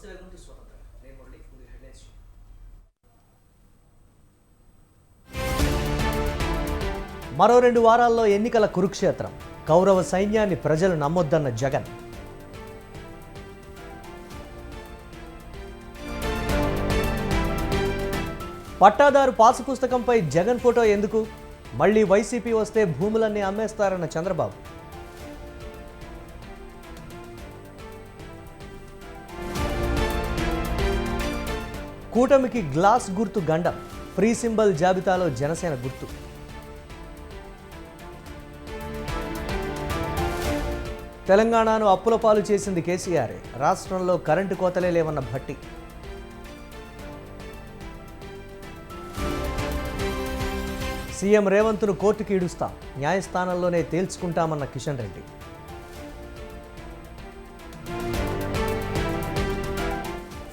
నమస్తే, welcome to స్వతంత్ర. నేను మురళి. ముందు హెడ్లైన్స్. మరో 2 వారాల్లో ఎన్నికల కురుక్షేత్రం. కౌరవ సైన్యాన్ని ప్రజలు నమ్మొద్దన్న జగన్. పట్టాదారు పాసు పుస్తకంపై జగన్ ఫోటో ఎందుకు? మళ్లీ వైసీపీ వస్తే భూములన్నీ అమ్మేస్తారన్న చంద్రబాబు. కూటమికి గ్లాస్ గుర్తు గండం. ఫ్రీ సింబల్ జాబితాలో జనసేన గుర్తు. తెలంగాణను అప్పుల పాలు చేసింది కేసీఆర్. రాష్ట్రంలో కరెంటు కోతలే లేవన్న భట్టి. సీఎం రేవంత్ను కోర్టుకి ఈడుస్తాం, న్యాయస్థానంలోనే తేల్చుకుంటామన్న కిషన్ రెడ్డి.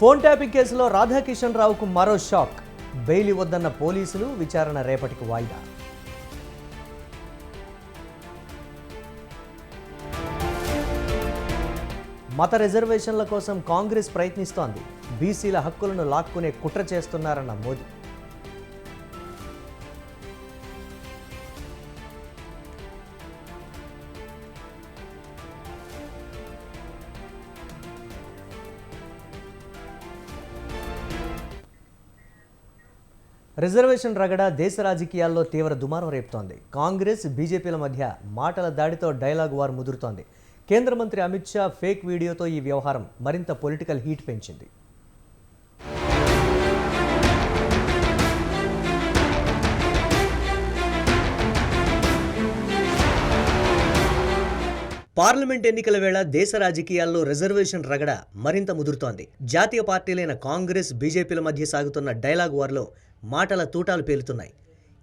ఫోన్ ట్యాపింగ్ కేసులో రాధాకిషన్ రావుకు మరో షాక్. బెయిల్ ఇవ్వొద్దన్న పోలీసులు, విచారణ రేపటికి వాయిదా. మత రిజర్వేషన్ల కోసం కాంగ్రెస్ ప్రయత్నిస్తోంది. బీసీల హక్కులను లాక్కునే కుట్ర చేస్తున్నారన్న మోదీ. రిజర్వేషన్ రగడ దేశ రాజకీయాల్లో తీవ్ర దుమారం రేపుతోంది. కాంగ్రెస్, బీజేపీల మధ్య మాటల దాడితో డైలాగ్ వార్ ముదురుతోంది. కేంద్ర మంత్రి అమిత్ షా ఫేక్ వీడియోతో ఈ వ్యవహారం మరింత పొలిటికల్ హీట్ పెంచింది. పార్లమెంట్ ఎన్నికల వేళ దేశ రాజకీయాల్లో రిజర్వేషన్ రగడ మరింత ముదురుతోంది. జాతీయ పార్టీలైన కాంగ్రెస్, బీజేపీల మధ్య సాగుతున్న డైలాగ్ వార్లో మాటల తూటాలు పేలుతున్నాయి.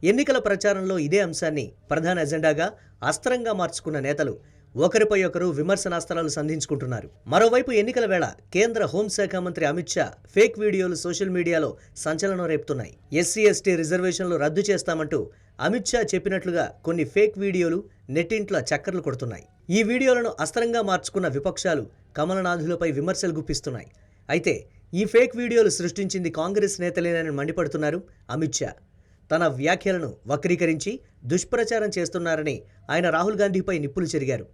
ఎన్నికల ప్రచారంలో ఇదే అంశాన్ని ప్రధాన ఎజెండాగా అస్త్రంగా మార్చుకున్న నేతలు ఒకరిపై ఒకరు విమర్శనాస్త్రాలు సంధించుకుంటున్నారు. మరోవైపు ఎన్నికల వేళ కేంద్ర హోంశాఖ మంత్రి అమిత్ షా ఫేక్ వీడియోలు సోషల్ మీడియాలో సంచలనం రేపుతున్నాయి. ఎస్సీ, ఎస్టీ రిజర్వేషన్లు రద్దు చేస్తామంటూ అమిత్ షా చెప్పినట్లుగా కొన్ని ఫేక్ వీడియోలు నెట్టింట్లో చక్కర్లు కొడుతున్నాయి. ఈ వీడియోలను అస్త్రంగా మార్చుకున్న విపక్షాలు కమలనాథులపై విమర్శలు గుప్పిస్తున్నాయి. అయితే ఈ ఫేక్ వీడియోలు సృష్టించింది కాంగ్రెస్ నేతలేనని మండిపడుతున్నారు అమిత్ షా. తన వ్యాఖ్యలను వక్రీకరించి దుష్ప్రచారం చేస్తున్నారని ఆయన రాహుల్ గాంధీపై నిప్పులు చెరిగారు.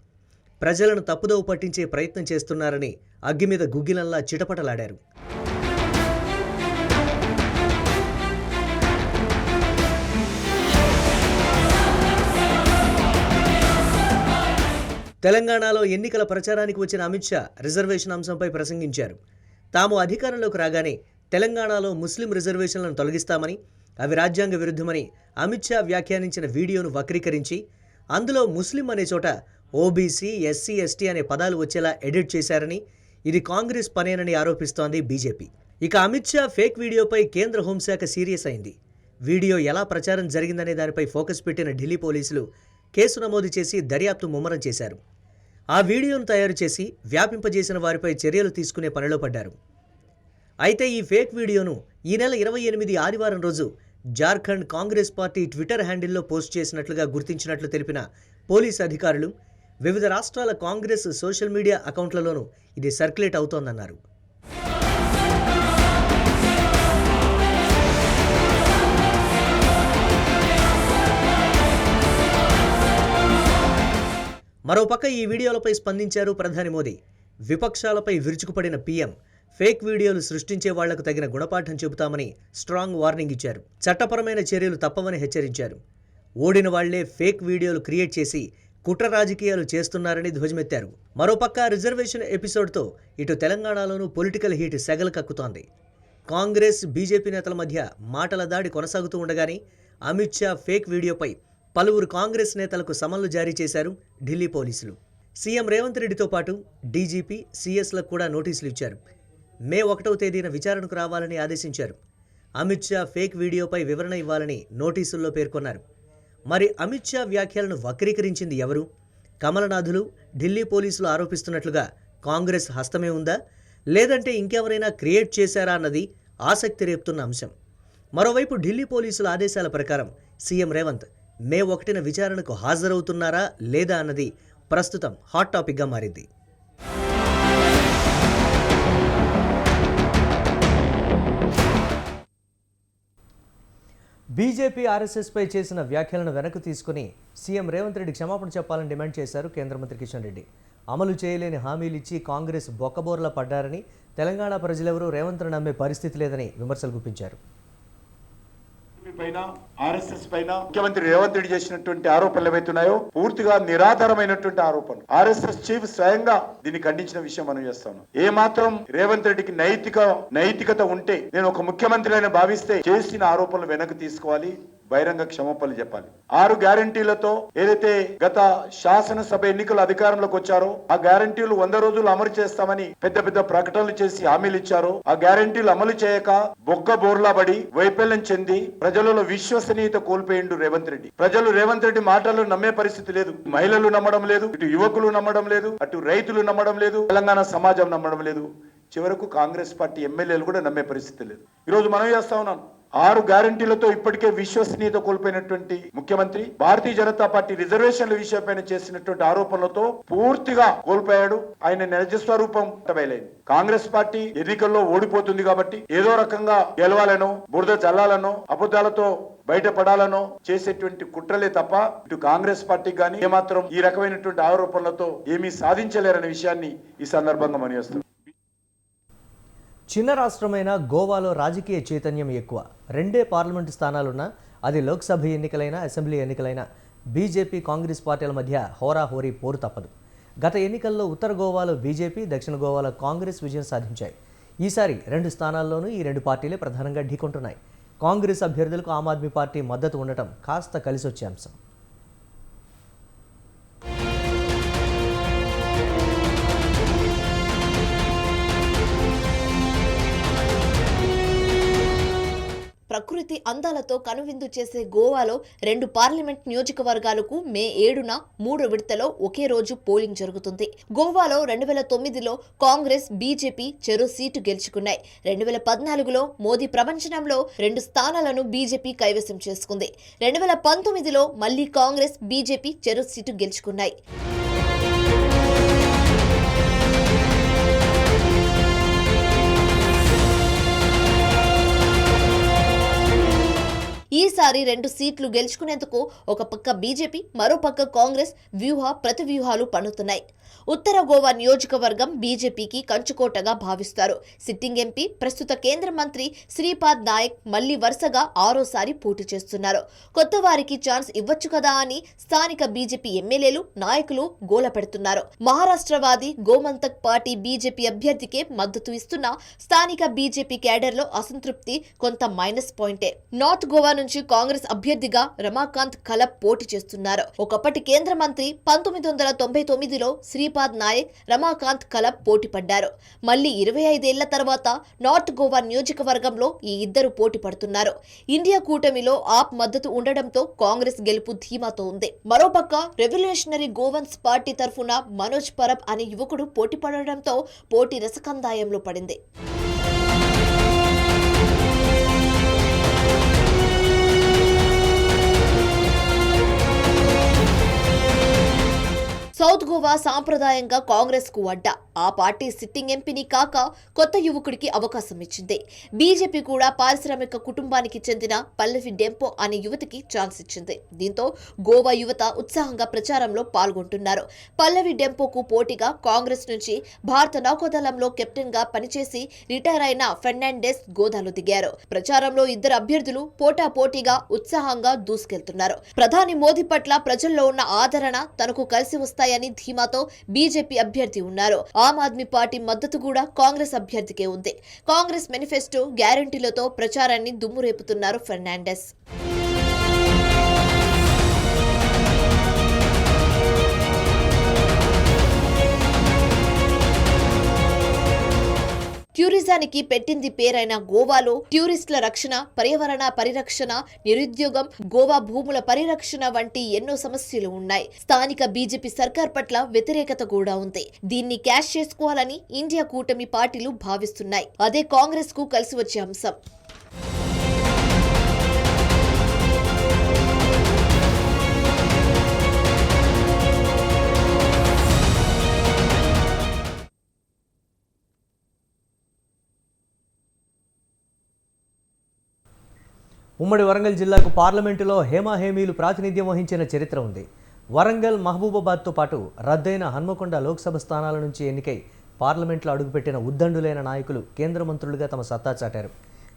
ప్రజలను తప్పుదోవ పట్టించే ప్రయత్నం చేస్తున్నారని అగ్గి మీద గుగ్గిలంలా చిటపటలాడారు. తెలంగాణలో ఎన్నికల ప్రచారానికి వచ్చిన అమిత్ షా రిజర్వేషన్ అంశంపై ప్రసంగించారు. తాము అధికారంలోకి రాగానే తెలంగాణలో ముస్లిం రిజర్వేషన్లను తొలగిస్తామని, అవి రాజ్యాంగ విరుద్ధమని అమిత్ షా వ్యాఖ్యానించిన వీడియోను వక్రీకరించి అందులో ముస్లిం అనే చోట ఓబీసీ, ఎస్సీ, ఎస్టీ అనే పదాలు వచ్చేలా ఎడిట్ చేశారని, ఇది కాంగ్రెస్ పనేనని ఆరోపిస్తోంది బీజేపీ. ఇక అమిత్ షా ఫేక్ వీడియోపై కేంద్ర హోంశాఖ సీరియస్ అయింది. వీడియో ఎలా ప్రచారం జరిగిందనే దానిపై ఫోకస్ పెట్టిన ఢిల్లీ పోలీసులు కేసు నమోదు చేసి దర్యాప్తు ముమ్మరం చేశారు. ఆ వీడియోను తయారు చేసి వ్యాపింపజేసిన వారిపై చర్యలు తీసుకునే పనిలో పడ్డారు. అయితే ఈ ఫేక్ వీడియోను ఈ నెల 28 ఆదివారం రోజు జార్ఖండ్ కాంగ్రెస్ పార్టీ ట్విట్టర్ హ్యాండిల్లో పోస్ట్ చేసినట్లుగా గుర్తించినట్లు తెలిపిన పోలీసు అధికారులు వివిధ రాష్ట్రాల కాంగ్రెస్ సోషల్ మీడియా అకౌంట్లలోనూ ఇది సర్క్యులేట్ అవుతోందన్నారు. మరోపక్క ఈ వీడియోలపై స్పందించారు ప్రధాని మోదీ. విపక్షాలపై విరుచుకుపడిన పీఎం ఫేక్ వీడియోలు సృష్టించే వాళ్లకు తగిన గుణపాఠం చెబుతామని స్ట్రాంగ్ వార్నింగ్ ఇచ్చారు. చట్టపరమైన చర్యలు తప్పవని హెచ్చరించారు. ఓడిన వాళ్లే ఫేక్ వీడియోలు క్రియేట్ చేసి కుట్ర రాజకీయాలు చేస్తున్నారని ధ్వజమెత్తారు. మరోపక్క రిజర్వేషన్ ఎపిసోడ్తో ఇటు తెలంగాణలోనూ పొలిటికల్ హీట్ సెగలు కక్కుతోంది. కాంగ్రెస్, బీజేపీ నేతల మధ్య మాటల దాడి కొనసాగుతూ ఉండగానే అమిత్ షా ఫేక్ వీడియోపై పలువురు కాంగ్రెస్ నేతలకు సమన్లు జారీ చేశారు ఢిల్లీ పోలీసులు. సీఎం రేవంత్ రెడ్డితో పాటు డీజీపీ, సీఎస్లకు కూడా నోటీసులు ఇచ్చారు. మే 1వ తేదీన విచారణకు రావాలని ఆదేశించారు. అమిత్ షా ఫేక్ వీడియోపై వివరణ ఇవ్వాలని నోటీసుల్లో పేర్కొన్నారు. మరి అమిత్ షా వ్యాఖ్యలను వక్రీకరించింది ఎవరు? కమలనాథులు, ఢిల్లీ పోలీసులు ఆరోపిస్తున్నట్లుగా కాంగ్రెస్ హస్తమే ఉందా, లేదంటే ఇంకెవరైనా క్రియేట్ చేశారా అన్నది ఆసక్తి రేపుతున్న అంశం. మరోవైపు ఢిల్లీ పోలీసుల ఆదేశాల ప్రకారం సీఎం రేవంత్ మే 1న విచారణకు హాజరవుతున్నారా లేదా అన్నది ప్రస్తుతం హాట్ టాపిక్గా మారింది. బీజేపీ ఆర్ఎస్ఎస్పై చేసిన వ్యాఖ్యలను వెనక్కి తీసుకుని సీఎం రేవంత్ రెడ్డి క్షమాపణ చెప్పాలని డిమాండ్ చేశారు కేంద్ర మంత్రి కిషన్ రెడ్డి. అమలు చేయలేని హామీలు ఇచ్చి కాంగ్రెస్ బొక్కబోర్లా పడ్డారని, తెలంగాణ ప్రజలెవరూ రేవంత్ను నమ్మే పరిస్థితి లేదని విమర్శలు గుప్పించారు. ఆర్ఎస్ఎస్ పైన ముఖ్యమంత్రి రేవంత్ రెడ్డి చేసినటువంటి ఆరోపణలు ఏవైతున్నాయో పూర్తిగా నిరాధారమైనటువంటి ఆరోపణలు. ఆర్ఎస్ఎస్ చీఫ్ స్వయంగా దీన్ని ఖండించిన విషయం మనం చేస్తాను. ఏ మాత్రం రేవంత్ రెడ్డికి నైతికత ఉంటే, నేను ఒక ముఖ్యమంత్రి అని భావిస్తే చేసిన ఆరోపణలు వెనక్కి తీసుకోవాలి, బహిరంగ క్షమాపణలు చెప్పాలి. 6 గ్యారంటీలతో ఏదైతే గత శాసనసభ ఎన్నికల అధికారంలోకి వచ్చారో ఆ గ్యారంటీలు 100 రోజులు అమలు చేస్తామని పెద్ద ప్రకటనలు చేసి హామీలు ఇచ్చారో ఆ గ్యారంటీలు అమలు చేయక బొక్క బోర్లా పడి వైఫల్యం చెంది ప్రజలలో విశ్వసనీయత కోల్పోయిండు రేవంత్ రెడ్డి. ప్రజలు రేవంత్ రెడ్డి మాటలు నమ్మే పరిస్థితి లేదు. మహిళలు నమ్మడం లేదు, ఇటు యువకులు నమ్మడం లేదు, అటు రైతులు నమ్మడం లేదు, తెలంగాణ సమాజం నమ్మడం లేదు, చివరకు కాంగ్రెస్ పార్టీ ఎమ్మెల్యేలు కూడా నమ్మే పరిస్థితి లేదు. ఈరోజు మనం చేస్తా ఉన్నాం. 6 గ్యారంటీలతో ఇప్పటికే విశ్వసనీయత కోల్పోయినటువంటి ముఖ్యమంత్రి భారతీయ జనతా పార్టీ రిజర్వేషన్ల విషయంపైన చేసినటువంటి ఆరోపణలతో పూర్తిగా కోల్పోయాడు. ఆయన నిజస్వరూపం బయలైంది. కాంగ్రెస్ పార్టీ ఎన్నికల్లో ఓడిపోతుంది కాబట్టి ఏదో రకంగా గెలవాలనో, బురద చల్లాలనో, అబద్ధాలతో బయటపడాలనో చేసేటువంటి కుట్రలే తప్ప ఇటు కాంగ్రెస్ పార్టీకి కానీ ఏమాత్రం ఈ రకమైనటువంటి ఆరోపణలతో ఏమీ సాధించలేరనే విషయాన్ని ఈ సందర్భంగా మనవిస్తున్నాం. చిన్న రాష్ట్రమైన గోవాలో రాజకీయ చైతన్యం ఎక్కువ. 2 పార్లమెంటు స్థానాలున్నా అది లోక్సభ ఎన్నికలైనా అసెంబ్లీ ఎన్నికలైనా బీజేపీ కాంగ్రెస్ పార్టీల మధ్య హోరాహోరీ పోరు తప్పదు. గత ఎన్నికల్లో ఉత్తర గోవాలో బీజేపీ, దక్షిణ గోవాలో కాంగ్రెస్ విజయం సాధించాయి. ఈసారి 2 స్థానాల్లోనూ ఈ 2 పార్టీలే ప్రధానంగా ఢీకొంటున్నాయి. కాంగ్రెస్ అభ్యర్థులకు ఆమ్ ఆద్మీ పార్టీ మద్దతు ఉండటం కాస్త కలిసొచ్చే అంశం. ప్రకృతి అందాలతో కనువిందు చేసే గోవాలో 2 పార్లమెంట్ నియోజకవర్గాలకు మే 7న 3 విడతలో ఒకే రోజు పోలింగ్ జరుగుతుంది. గోవాలో 2009లో కాంగ్రెస్, బీజేపీ చెరో సీటు గెలుచుకున్నాయి. 2014లో మోదీ ప్రపంచంలో 2 స్థానాలను బీజేపీ కైవసం చేసుకుంది. 2019లో మళ్లీ కాంగ్రెస్, బీజేపీ చెరో సీటు గెలుచుకున్నాయి. ఈసారి 2 సీట్లు గెలుచుకునేందుకు ఒక పక్క బీజేపీ, మరో పక్క కాంగ్రెస్ ప్రతివ్యూహాలు పన్నుతున్నాయి. ఉత్తర గోవా నియోజకవర్గం బీజేపీకి కంచుకోటగా భావిస్తారు. సిట్టింగ్ ఎంపీ, ప్రస్తుత కేంద్ర మంత్రి శ్రీపాద్ నాయక్ మళ్లీ వరుసగా 6వసారి పోటీ చేస్తున్నారు. కొత్త వారికి ఛాన్స్ ఇవ్వచ్చు కదా అని స్థానిక బీజేపీ ఎమ్మెల్యేలు, నాయకులు గోల పెడుతున్నారు. మహారాష్ట్రవాది గోమంతక్ పార్టీ బీజేపీ అభ్యర్థికే మద్దతు ఇస్తున్న స్థానిక బీజేపీ క్యాడర్లో అసంతృప్తి కొంత మైనస్ పాయింటే. నార్త్ గోవా నుంచి కాంగ్రెస్ అభ్యర్థిగా రమాకాంత్ కలప్ పోటీ చేస్తున్నారు. ఒకప్పటి కేంద్ర మంత్రి 1999లో శ్రీపాద్ నాయక్, రమాకాంత్ కలప్ పోటీ పడ్డారు. మళ్లీ 25 ఏళ్ల తర్వాత నార్త్ గోవా నియోజకవర్గంలో ఈ ఇద్దరు పోటీ పడుతున్నారు. ఇండియా కూటమిలో ఆప్ మద్దతు ఉండడంతో కాంగ్రెస్ గెలుపు ధీమాతో ఉంది. మరోపక్క రెవల్యూషనరీ గోవన్స్ పార్టీ తరఫున మనోజ్ పరబ్ అనే యువకుడు పోటీ పడడంతో పోటీ రసకందాయంలో పడింది. సౌత్ గోవా సాంప్రదాయంగా కాంగ్రెస్ కు అడ్డా. ఆ పార్టీ సిట్టింగ్ ఎంపీని కాక కొత్త యువకుడికి అవకాశం ఇచ్చింది. బీజేపీ కూడా పారిశ్రామిక కుటుంబానికి చెందిన పల్లవి డెంపో అనే యువతికి ఛాన్స్ ఇచ్చింది. దీంతో గోవా యువత ఉత్సాహంగా ప్రచారంలో పాల్గొంటున్నారు. పల్లవి డెంపోకు పోటీగా కాంగ్రెస్ నుంచి భారత నౌకాదళంలో కెప్టెన్ గా పనిచేసి రిటైర్ అయిన ఫెర్నాండెస్ గోదాలో దిగారు. ప్రచారంలో ఇద్దరు అభ్యర్థులు పోటాపోటీగా ఉత్సాహంగా దూసుకెళ్తున్నారు. ప్రధాని మోదీ పట్ల ప్రజల్లో ఉన్న ఆదరణ తనకు కలిసి వస్తాయని ధీమాతో బీజేపీ అభ్యర్థి ఉన్నారు. ఆమ్ ఆద్మీ పార్టీ మద్దతు కూడా కాంగ్రెస్ అభ్యర్థికే ఉంది. కాంగ్రెస్ మేనిఫెస్టో గ్యారంటీలతో ప్రచారాన్ని దుమ్మురేపుతున్నారు ఫెర్నాండెస్. టూరిజానికి పెట్టింది పేరైన గోవాలో టూరిస్టుల రక్షణ, పర్యావరణ పరిరక్షణ, నిరుద్యోగం, గోవా భూముల పరిరక్షణ వంటి ఎన్నో సమస్యలు ఉన్నాయి. స్థానిక బీజేపీ సర్కార్ పట్ల వ్యతిరేకత కూడా ఉంది. దీన్ని క్యాష్ చేసుకోవాలని ఇండియా కూటమి పార్టీలు భావిస్తున్నాయి. అదే కాంగ్రెస్ కు కలిసి వచ్చే అంశం. ఉమ్మడి వరంగల్ జిల్లాకు పార్లమెంటులో హేమాహేమీలు ప్రాతినిధ్యం వహించిన చరిత్ర ఉంది. వరంగల్, మహబూబాబాద్తో పాటు రద్దయిన హన్మకొండ లోక్సభ స్థానాల నుంచి ఎన్నికై పార్లమెంట్లో అడుగుపెట్టిన ఉద్దండులైన నాయకులు కేంద్ర మంత్రులుగా తమ సత్తా చాటారు.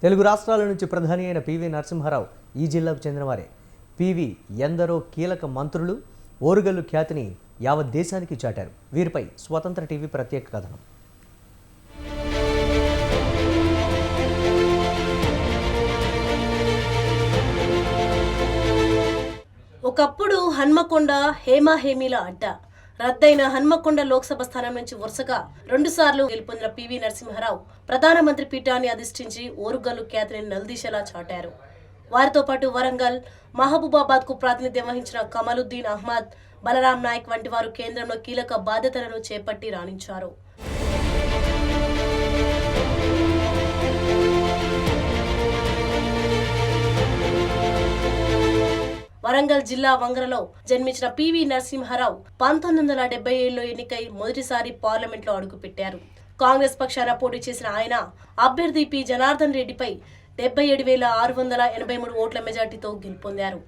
తెలుగు రాష్ట్రాల నుంచి ప్రధాని అయిన పివి నరసింహారావు ఈ జిల్లాకు చెందినవారే. పివి ఎందరో కీలక మంత్రులు, ఓరుగల్లు ఖ్యాతిని యావత్ దేశానికి చాటారు. వీరిపై స్వతంత్ర టీవీ ప్రత్యేక కథనం. ఒకప్పుడు హన్మకొండ హేమాహేమీల అడ్డ. రద్దయిన హన్మకొండ లోక్సభ స్థానం నుంచి వరుసగా 2 సార్లు గెలుపొందిన పివి నరసింహారావు ప్రధానమంత్రి పీఠాన్ని అధిష్ఠించి ఓరుగల్లు ఖ్యాతిని నలుదిశలా చాటారు. వారితో పాటు వరంగల్, మహబూబాబాద్ కు ప్రాతినిధ్యం వహించిన కమలుద్దీన్ అహ్మద్, బలరాం నాయక్ వంటి వారు కేంద్రంలో కీలక బాధ్యతలను చేపట్టి రాణించారు. వరంగల్ జిల్లా వంగరలో జన్మించిన పివి నరసింహారావు 1977లో ఎన్నికై మొదటిసారి పార్లమెంట్లో అడుగుపెట్టారు. కాంగ్రెస్ పక్షాన పోటీ చేసిన ఆయన అభ్యర్థి పి జనార్దన్ రెడ్డిపై 77,683 ఓట్ల మెజార్టీతో గెలుపొందారు.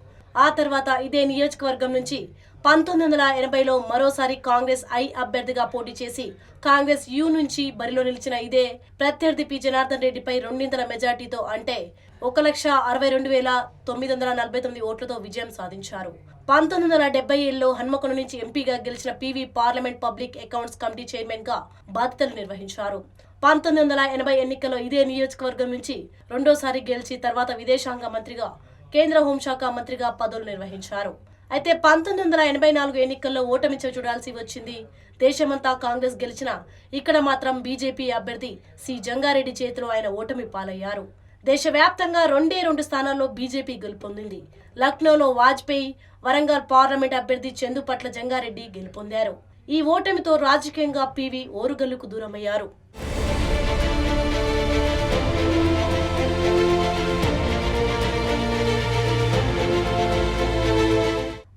ఆ తర్వాత ఇదే నియోజకవర్గం నుంచి 1980లో మరోసారి కాంగ్రెస్ ఐ అభ్యర్థిగా పోటీ చేసి కాంగ్రెస్ యు నుంచి బరిలో నిలిచిన ఇదే ప్రత్యర్థి పి జనార్దన్ రెడ్డిపై 2 మెజార్టీతో అంటే 1,62,949 ఓట్లతో విజయం సాధించారు. 1977లో హన్మకొండ నుంచి ఎంపీగా గెలిచిన PV parliament public accounts committee chairman గా బాధ్యతలు నిర్వహించారు. 1980 ఎన్నికల్లో ఇదే నియోజకవర్గం నుంచి రెండోసారి గెలిచి తర్వాత విదేశాంగ మంత్రిగా, కేంద్ర హోంశాఖ మంత్రిగా పదవులు నిర్వహించారు. అయితే 1984 ఎన్నికల్లో ఓటమి చూడాల్సి వచ్చింది. దేశమంతా కాంగ్రెస్ గెలిచిన ఇక్కడ మాత్రం బీజేపీ అభ్యర్థి సి జంగారెడ్డి చేతిలో ఆయన ఓటమి పాలయ్యారు. దేశవ్యాప్తంగా 2 స్థానాల్లో బీజేపీ గెలుపొందింది. లక్నోలో వాజ్పేయి, వరంగల్ పార్లమెంట్ అభ్యర్థి చందుపట్ల జంగారెడ్డి గెలుపొందారు. ఈ ఓటమితో రాజకీయంగా పివి ఓరుగల్లుకు దూరమయ్యారు.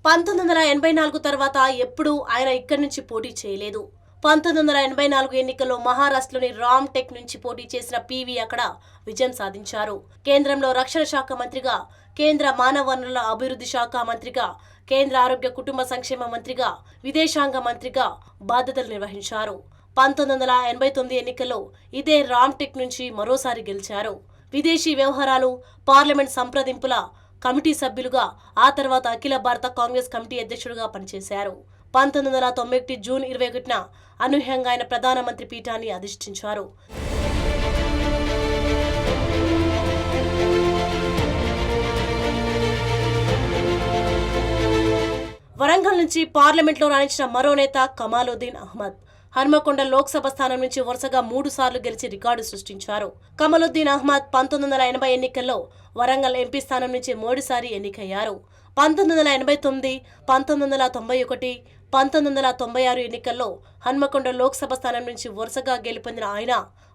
1984 తర్వాత ఎప్పుడూ ఆయన ఇక్కడి నుంచి పోటీ చేయలేదు. 1984 ఎన్నికల్లో మహారాష్ట్రలోని రామ్ టెక్ నుంచి పోటీ చేసిన పివి అక్కడ విజయం సాధించారు. కేంద్రంలో రక్షణ శాఖ మంత్రిగా, కేంద్ర మానవ వనరుల అభివృద్ధి శాఖ మంత్రిగా, కేంద్ర ఆరోగ్య కుటుంబ సంక్షేమ మంత్రిగా, విదేశాంగ మంత్రిగా బాధ్యతలు నిర్వహించారు. 1989 ఎన్నికల్లో ఇదే రామ్ టెక్ నుంచి మరోసారి గెలిచారు. విదేశీ వ్యవహారాలు, పార్లమెంట్ సంప్రదింపుల కమిటీ సభ్యులుగా, ఆ తర్వాత అఖిల భారత కాంగ్రెస్ కమిటీ అధ్యక్షుడిగా పనిచేశారు. 1991 జూన్ 21న అనూహ్యంగా ఆయన ప్రధానమంత్రి పీఠాన్ని అధిష్ఠించారు. వరంగల్ నుంచి పార్లమెంట్లో రాణించిన మరో నేత కమాలుద్దీన్ అహ్మద్. హన్మకొండ లోక్సభ స్థానం నుంచి వరుసగా 3 సార్లు గెలిచి రికార్డు సృష్టించారు. కమలుద్దీన్ అహ్మద్ 1980 ఎన్నికల్లో వరంగల్ ఎంపీ స్థానం నుంచి 3సారి ఎన్నికయ్యారు. 1989, 1991, 1996 ఎన్నికల్లో హన్మకొండ లోక్సభ స్థానం నుంచి వరుసగా గెలుపొందిన ఆయన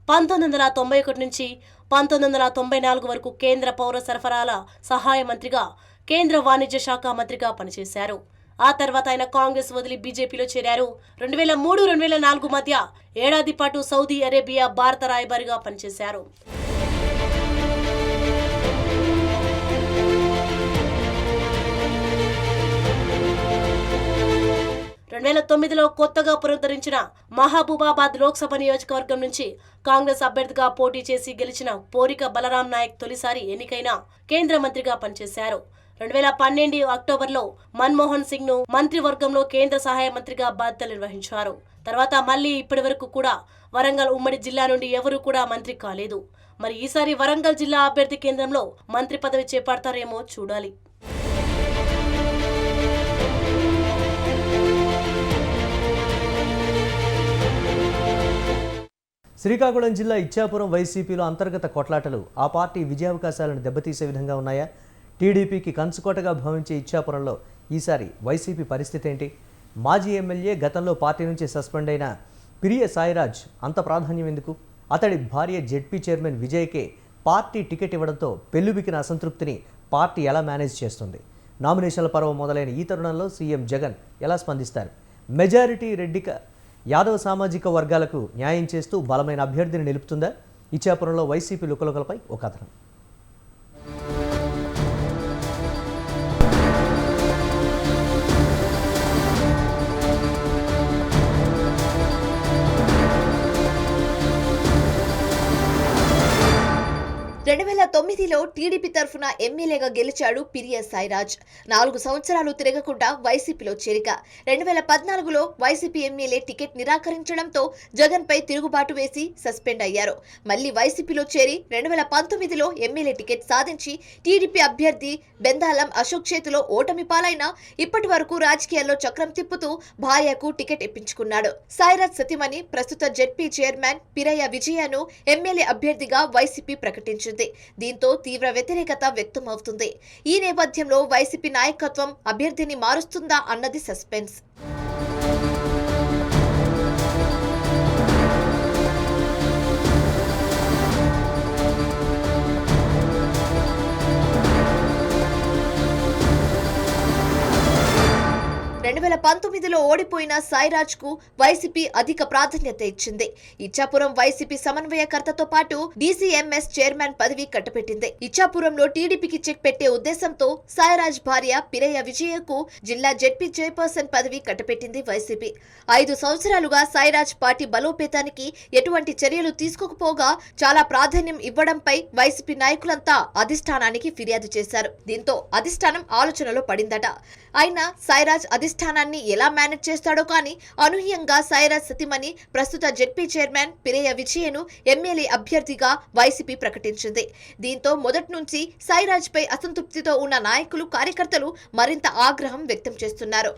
1991 నుంచి 1994 వరకు కేంద్ర పౌర సరఫరాల సహాయ మంత్రిగా, కేంద్ర వాణిజ్య శాఖ మంత్రిగా పనిచేశారు. ఆ తర్వాత ఆయన కాంగ్రెస్ వదిలి బీజేపీలో చేరారు. 2003-2004 మధ్య ఏడాది పాటు సౌదీ అరేబియా భారత రాయబారిగా పనిచేశారు. 2009లో కొత్తగా పునరుద్ధరించిన మహబూబాబాద్ లోక్సభ నియోజకవర్గం నుంచి కాంగ్రెస్ అభ్యర్థిగా పోటీ చేసి గెలిచిన పోరిక బలరాం నాయక్ తొలిసారి ఎన్నికైన కేంద్ర మంత్రిగా పనిచేశారు. 2012 అక్టోబర్లో మన్మోహన్ సింగ్ ను మంత్రివర్గంలో కేంద్ర సహాయ మంత్రిగా బాధ్యతలు నిర్వహించారు. తర్వాత మళ్లీ ఇప్పటి వరకు కూడా వరంగల్ ఉమ్మడి జిల్లా నుండి ఎవరూ కూడా మంత్రి కాలేదు. మరి ఈసారి వరంగల్ జిల్లా అభ్యర్థి కేంద్రంలో మంత్రి పదవి చేపడతారేమో చూడాలి. శ్రీకాకుళం జిల్లా ఇచ్చాపురం వైసీపీలో అంతర్గత కొట్లాటలు ఆ పార్టీ విజయావకాశాలను దెబ్బతీసే విధంగా ఉన్నాయా? టీడీపీకి కంచుకోటగా భావించే ఇచ్చాపురంలో ఈసారి వైసీపీ పరిస్థితి ఏంటి? మాజీ ఎమ్మెల్యే, గతంలో పార్టీ నుంచి సస్పెండ్ అయిన పిరియ సాయిరాజ్ అంత ప్రాధాన్యం ఎందుకు? అతడి భార్య జెడ్పీ చైర్మన్ విజయ్కే పార్టీ టికెట్ ఇవ్వడంతో పెళ్లిబికిన అసంతృప్తిని పార్టీ ఎలా మేనేజ్ చేస్తుంది? నామినేషన్ల పర్వం మొదలైన ఈ తరుణంలో సీఎం జగన్ ఎలా స్పందిస్తారు? మెజారిటీ రెడ్డిక యాదవ సామాజిక వర్గాలకు న్యాయం చేస్తూ బలమైన అభ్యర్థిని నిలుపుతుందా? ఇచ్చాపురంలో వైసీపీ లుకలుకలపై ఒక కథనం. 2009లో టీడీపీ తరఫున ఎమ్మెల్యేగా గెలిచాడు పిరియా సాయిరాజ్. 4 సంవత్సరాలు తిరగకుండా వైసీపీలో చేరిక. 2014లో వైసీపీ ఎమ్మెల్యే టికెట్ నిరాకరించడంతో జగన్పై తిరుగుబాటు వేసి సస్పెండ్ అయ్యారు. మళ్లీ వైసీపీలో చేరి 2019లో ఎమ్మెల్యే టికెట్ సాధించి టీడీపీ అభ్యర్థి బెందాలం అశోక్ చేతిలో ఓటమి పాలైన ఇప్పటి వరకు రాజకీయాల్లో చక్రం తిప్పుతూ భార్యకు టికెట్ ఇప్పించుకున్నాడు. సాయిరాజ్ సతీమణి ప్రస్తుత జెడ్పీ చైర్మన్ పిరయ్య విజయను ఎమ్మెల్యే అభ్యర్థిగా వైసీపీ ప్రకటించింది. దీంతో తీవ్ర వ్యతిరేకత వ్యక్తమవుతుంది. ఈ నేపథ్యంలో వైసీపీ నాయకత్వం అభ్యర్థిని మారుస్తుందా అన్నది సస్పెన్స్. లో ఓడిపోయిన సాయిరాజ్ కు వైసీపీ అధిక ప్రాధాన్యత ఇచ్చింది. ఇచ్చాపురం వైసీపీ సమన్వయకర్తతో పాటు డీసీఎంఎస్ చైర్మన్ పదవి కట్టబెట్టింది. ఇచ్చాపురంలో టీడీపీకి చెక్ పెట్టే ఉద్దేశంతో సాయిరాజ్ భార్య పిరయ్య విజయకు జిల్లా జెడ్పీ చైర్పర్సన్ పదవి కట్టబెట్టింది వైసీపీ. 5 సంవత్సరాలుగా సాయిరాజ్ పార్టీ బలోపేతానికి ఎటువంటి చర్యలు తీసుకోకపోగా చాలా ప్రాధాన్యం ఇవ్వడంపై వైసీపీ నాయకులంతా అధిష్టానానికి ఫిర్యాదు చేశారు. దీంతో అధిష్టానం ఆలోచనలో పడిందట. అయినా సాయిరాజ్ అధిష్టానాన్ని ఎలా మేనేజ్ చేస్తాడో కానీ అనూహ్యంగా సాయిరాజ్ సతీమణి ప్రస్తుత జెడ్పీ చైర్మన్ పిరయ్య విజయను ఎమ్మెల్యే అభ్యర్థిగా వైసీపీ ప్రకటించింది. దీంతో మొదటి నుంచి సాయిరాజ్ పై అసంతృప్తితో ఉన్న నాయకులు, కార్యకర్తలు మరింత ఆగ్రహం వ్యక్తం చేస్తున్నారు.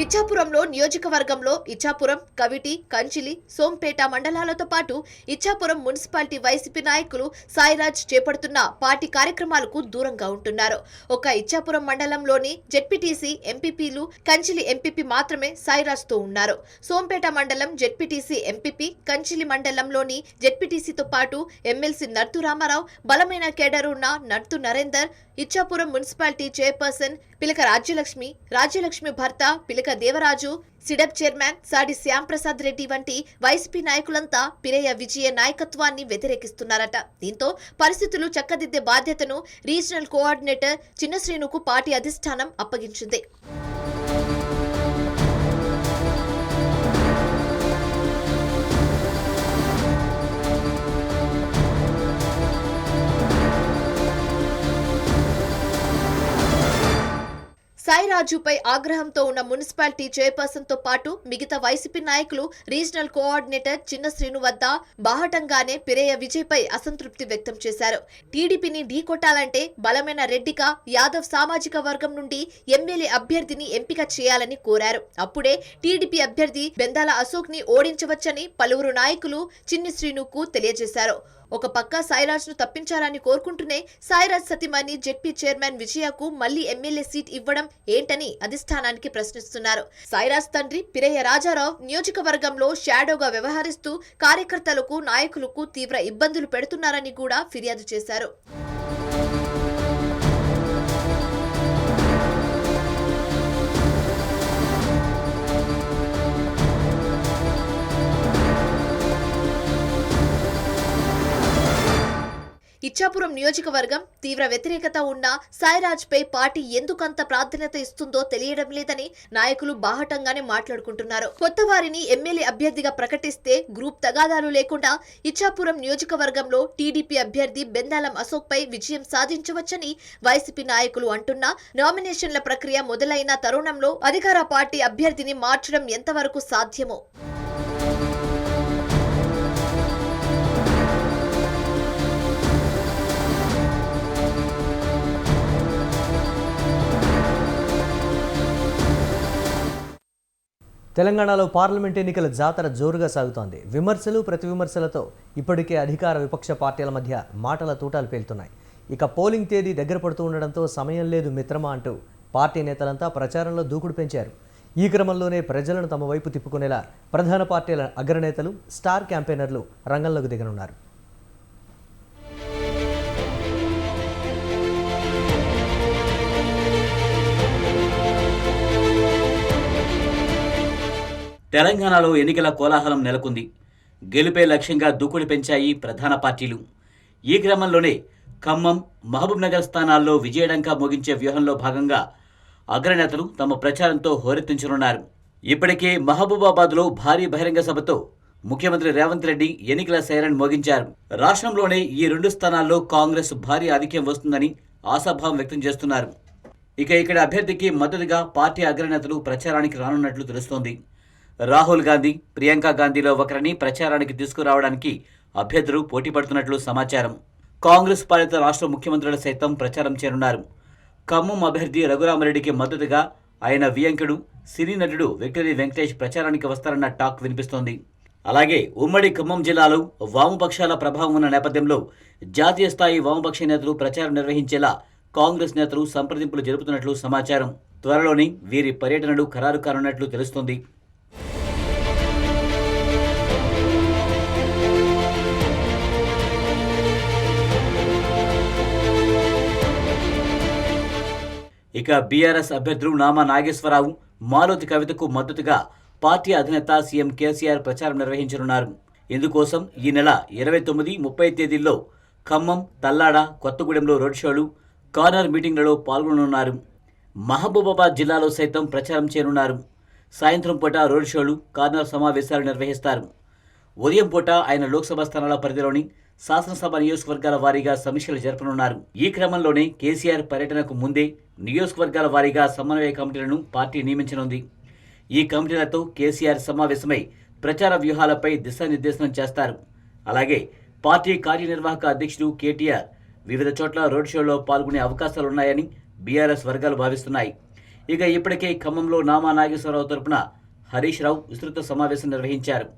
ఇచ్చాపురంలో నియోజకవర్గంలో ఇచ్చాపురం, కవిటి, కంచిలి, సోంపేట మండలాలతో పాటు ఇచ్చాపురం మున్సిపాలిటీ వైసీపీ నాయకులు సాయిరాజ్ చేపడుతున్న పార్టీ కార్యక్రమాలకు దూరంగా ఉంటున్నారు. ఒక ఇచ్చాపురం మండలంలోని జెడ్పీటీసీ, ఎంపీపీలు, కంచిలి ఎంపీపీ మాత్రమే సాయిరాజ్తో ఉన్నారు. సోంపేట మండలం జెడ్పీటీసీ ఎంపీపీ, కంచిలి మండలంలోని జెడ్పీటీసీతో పాటు ఎమ్మెల్సీ నర్తు రామారావు, బలమైన కేడర్ ఉన్న నర్తు నరేందర్, ఇచ్చాపురం మున్సిపాలిటీ చైర్పర్సన్ పిలక రాజ్యలక్ష్మి భర్త పిలక దేవరాజు, సిడప్ చైర్మన్ సాడి శ్యాంప్రసాద్ రెడ్డి వంటి వైసీపీ నాయకులంతా పిరయ్య విజయ నాయకత్వాన్ని వ్యతిరేకిస్తున్నారట. దీంతో పరిస్థితులు చక్కదిద్దే బాధ్యతను రీజనల్ కోఆర్డినేటర్ చిన్నశ్రీనుకు పార్టీ అధిష్టానం అప్పగించింది. సాయిరాజుపై ఆగ్రహంతో ఉన్న మున్సిపాలిటీ చైర్పర్సన్ తో పాటు మిగతా వైసీపీ నాయకులు రీజనల్ కోఆర్డినేటర్ చిన్న శ్రీను వద్ద బాహటంగానే పిరయ్య విజయ్ పై అసంతృప్తి వ్యక్తం చేశారు. టీడీపీని ఢీకొట్టాలంటే బలమైన రెడ్డిగా యాదవ్ సామాజిక వర్గం నుండి ఎమ్మెల్యే అభ్యర్థిని ఎంపిక చేయాలని కోరారు. అప్పుడే టీడీపీ అభ్యర్థి బెందాల అశోక్ ని ఓడించవచ్చని పలువురు నాయకులు చిన్ని శ్రీనుకు తెలియజేశారు. ఒక పక్క సాయిరాజ్ ను తప్పించాలని కోరుకుంటూనే సాయిరాజ్ సతీమణి జెడ్పీ చైర్మన్ విజయకు మళ్లీ ఎమ్మెల్యే సీట్ ఇవ్వడం ఏంటని అధిష్టానానికి ప్రశ్నిస్తున్నారు. సాయిరాజ్ తండ్రి పిరయ్య రాజారావు నియోజకవర్గంలో షాడోగా వ్యవహరిస్తూ కార్యకర్తలకు, నాయకులకు తీవ్ర ఇబ్బందులు పెడుతున్నారని కూడా ఫిర్యాదు చేశారు. ఇచ్చాపురం నియోజకవర్గం తీవ్ర వ్యతిరేకత ఉన్న సాయిరాజ్ పై పార్టీ ఎందుకంత ప్రాధాన్యత ఇస్తుందో తెలియడం లేదని నాయకులు బాహటంగానే మాట్లాడుకుంటున్నారు. కొత్త వారిని ఎమ్మెల్యే అభ్యర్థిగా ప్రకటిస్తే గ్రూప్ తగాదాలు లేకుండా ఇచ్చాపురం నియోజకవర్గంలో టీడీపీ అభ్యర్థి బెందాలం అశోక్ పై విజయం సాధించవచ్చని వైసీపీ నాయకులు అంటున్నా నామినేషన్ల ప్రక్రియ మొదలైన తరుణంలో అధికార పార్టీ అభ్యర్థిని మార్చడం ఎంతవరకు సాధ్యమో. తెలంగాణలో పార్లమెంట్ ఎన్నికల జాతర జోరుగా సాగుతోంది. విమర్శలు, ప్రతివిమర్శలతో ఇప్పటికే అధికార, విపక్ష పార్టీల మధ్య మాటల తూటాలు పేలుతున్నాయి. ఇక పోలింగ్ తేదీ దగ్గర పడుతూ ఉండడంతో సమయం లేదు మిత్రమా అంటూ పార్టీ నేతలంతా ప్రచారంలో దూకుడు పెంచారు. ఈ క్రమంలోనే ప్రజలను తమ వైపు తిప్పుకునేలా ప్రధాన పార్టీల అగ్రనేతలు, స్టార్ క్యాంపెయినర్లు రంగంలోకి దిగనున్నారు. తెలంగాణలో ఎన్నికల కోలాహలం నెలకొంది. గెలుపే లక్ష్యంగా దూకుడు పెంచాయి ప్రధాన పార్టీలు. ఈ క్రమంలోనే ఖమ్మం, మహబూబ్ నగర్ స్థానాల్లో విజయడంకా మోగించే వ్యూహంలో భాగంగా అగ్రనేతలు తమ ప్రచారంతో హోరెత్తించనున్నారు. ఇప్పటికే మహబూబాబాద్లో భారీ బహిరంగ సభతో ముఖ్యమంత్రి రేవంత్ రెడ్డి ఎన్నికల సైరన్ మోగించారు. రాష్ట్రంలోనే ఈ 2 స్థానాల్లో కాంగ్రెస్ భారీ ఆధిక్యం వస్తుందని ఆశాభావం వ్యక్తం చేస్తున్నారు. ఇక ఇక్కడ అభ్యర్థికి మద్దతుగా పార్టీ అగ్రనేతలు ప్రచారానికి రానున్నట్లు తెలుస్తోంది. రాహుల్ గాంధీ, ప్రియాంక గాంధీలో ఒకరిని ప్రచారానికి తీసుకురావడానికి అభ్యర్థులు పోటీ పడుతున్నట్లు సమాచారం. కాంగ్రెస్ పాలిత రాష్ట్ర ముఖ్యమంత్రులు సైతం ప్రచారం చేరున్నారు. ఖమ్మం అభ్యర్థి రఘురామరెడ్డికి మద్దతుగా ఆయన వియంకుడు, సినీ నటుడు విక్టరీ వెంకటేష్ ప్రచారానికి వస్తారన్న టాక్ వినిపిస్తోంది. అలాగే ఉమ్మడి ఖమ్మం జిల్లాలో వామపక్షాల ప్రభావం ఉన్న నేపథ్యంలో జాతీయ స్థాయి వామపక్ష నేతలు ప్రచారం నిర్వహించేలా కాంగ్రెస్ నేతలు సంప్రదింపులు జరుపుతున్నట్లు సమాచారం. త్వరలోనే వీరి పర్యటనలు ఖరారు కానున్నట్లు తెలుస్తోంది. ఇక బీఆర్ఎస్ అభ్యర్థులు నామా నాగేశ్వరరావు, మాలోతి కవితకు మద్దతుగా పార్టీ అధినేత సీఎం కేసీఆర్ ప్రచారం నిర్వహించనున్నారు. ఇందుకోసం ఈ నెల 29, 30 తేదీల్లో ఖమ్మం, తల్లాడ, కొత్తగూడెంలో రోడ్ షోలు, కార్నర్ మీటింగ్లలో పాల్గొననున్నారు. మహబూబాబాద్ జిల్లాలో సైతం ప్రచారం చేయనున్నారు. సాయంత్రం పూట రోడ్ షోలు, కార్నర్ సమావేశాలు నిర్వహిస్తారు. ఉదయం పూట ఆయన లోక్సభ స్థానాల పరిధిలోని శాసనసభ నియోజకవర్గాల వారీగా సమీక్షలు జరపనున్నారు. ఈ క్రమంలోనే కేసీఆర్ పర్యటనకు ముందే నియోజకవర్గాల వారీగా సమన్వయ కమిటీలను పార్టీ నియమించనుంది. ఈ కమిటీలతో కేసీఆర్ సమావేశమై ప్రచార వ్యూహాలపై దిశానిర్దేశనం చేస్తారు. అలాగే పార్టీ కార్యనిర్వాహక అధ్యక్షుడు కేటీఆర్ వివిధ చోట్ల రోడ్ షోలో పాల్గొనే అవకాశాలున్నాయని బీఆర్ఎస్ వర్గాలు భావిస్తున్నాయి. ఇక ఇప్పటికే ఖమ్మంలో నామా నాగేశ్వరరావు తరపున హరీష్ రావు విస్తృత సమావేశం నిర్వహించారు.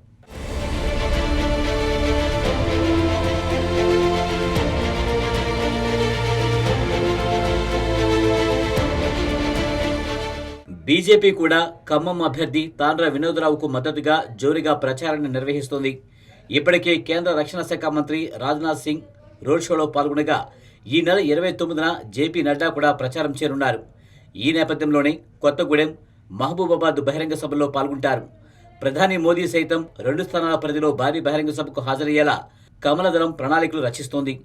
బీజేపీ కూడా ఖమ్మం అభ్యర్థి తాండ్ర వినోదరావుకు మద్దతుగా జోరుగా ప్రచారాన్ని నిర్వహిస్తోంది. ఇప్పటికే కేంద్ర రక్షణ శాఖ మంత్రి రాజ్నాథ్ సింగ్ రోడ్ షోలో పాల్గొనగా ఈ నెల 29న జేపీ నడ్డా కూడా ప్రచారం చేరున్నారు. ఈ నేపథ్యంలోనే కొత్తగూడెం, మహబూబాబాద్ బహిరంగ సభలో పాల్గొంటారు. ప్రధాని మోదీ సైతం 2 స్థానాల పరిధిలో భారీ బహిరంగ సభకు హాజరయ్యేలా కమలదళం ప్రణాళికలు రచిస్తోంది.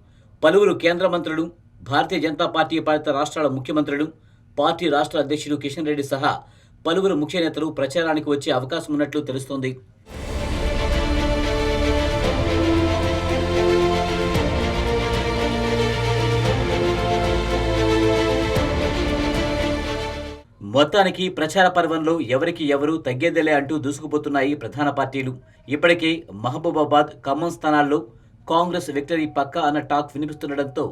పలువురు కేంద్ర మంత్రులు, భారతీయ జనతా పార్టీ పాలిత రాష్ట్రాల ముఖ్యమంత్రులు, పార్టీ రాష్ట్ర అధ్యక్షుడు కిషన్ రెడ్డి సహా పలువురు ముఖ్య నేతలు ప్రచారానికి వచ్చే అవకాశం ఉన్నట్లు తెలుస్తోంది. మొత్తానికి ప్రచార పర్వంలో ఎవరికి ఎవరు తగ్గేదేలే అంటూ దూసుకుపోతున్నాయి ప్రధాన పార్టీలు. ఇప్పటికే మహబూబాబాద్, ఖమ్మం స్థానాల్లో కాంగ్రెస్ విక్టరీ పక్కా అన్న టాక్ వినిపిస్తుండటంతో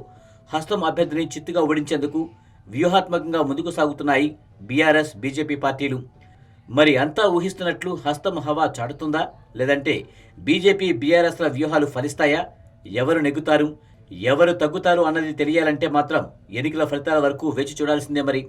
హస్తం అభ్యర్థిని చిత్తుగా ఓడించేందుకు వ్యూహాత్మకంగా ముందుకు సాగుతున్నాయి బీఆర్ఎస్, బీజేపీ పార్టీలు. మరి అంతా ఊహిస్తున్నట్లు హస్తం హవా చాటుతుందా, లేదంటే బీజేపీ, బీఆర్ఎస్ల వ్యూహాలు ఫలిస్తాయా? ఎవరు నెగ్గుతారు, ఎవరు తగ్గుతారు అన్నది తెలియాలంటే మాత్రం ఎన్నికల ఫలితాల వరకు వేచి చూడాల్సిందే మరి.